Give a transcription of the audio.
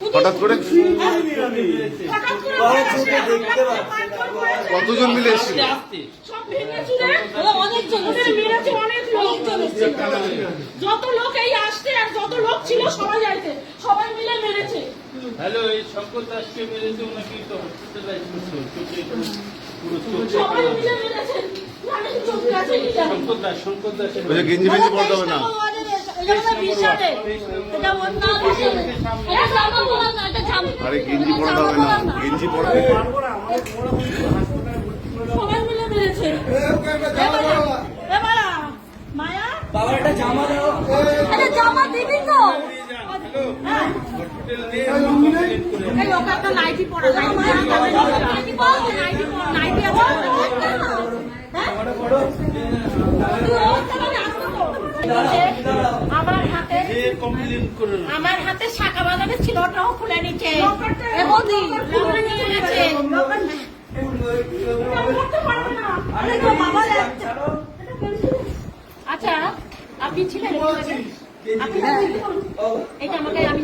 হঠাৎ করে কতজন মিলে এসেছিল? যত লোক এই আসছে আর যত লোক ছিল সবাই যাইতে, সবাই মিলে মেরেছে। হ্যালো, এই শঙ্কর দাসকে মেরেছে ওনাকে তো হসপিটালাইজ করছে। সবাই মিলে মেরেছে। শঙ্কর দাস গেঞ্জি ফেঞ্জি পড়তে হবে না। আরে গেঞ্জি পড়তে হবে না, গেঞ্জি পড়তে সবাই মিলে মেরেছে। মায়া বাবা একটা জামা দাও। জামা দিবি তো? এই লোক একটা নাইটি পরা, নাইটি পর, নাইটি আবার আমার হাতে শাখা বাজারে ছিল, ওটাও খুলে নিচ্ছে। আচ্ছা, আপনি ছিলেন? এটা আমাকে আমি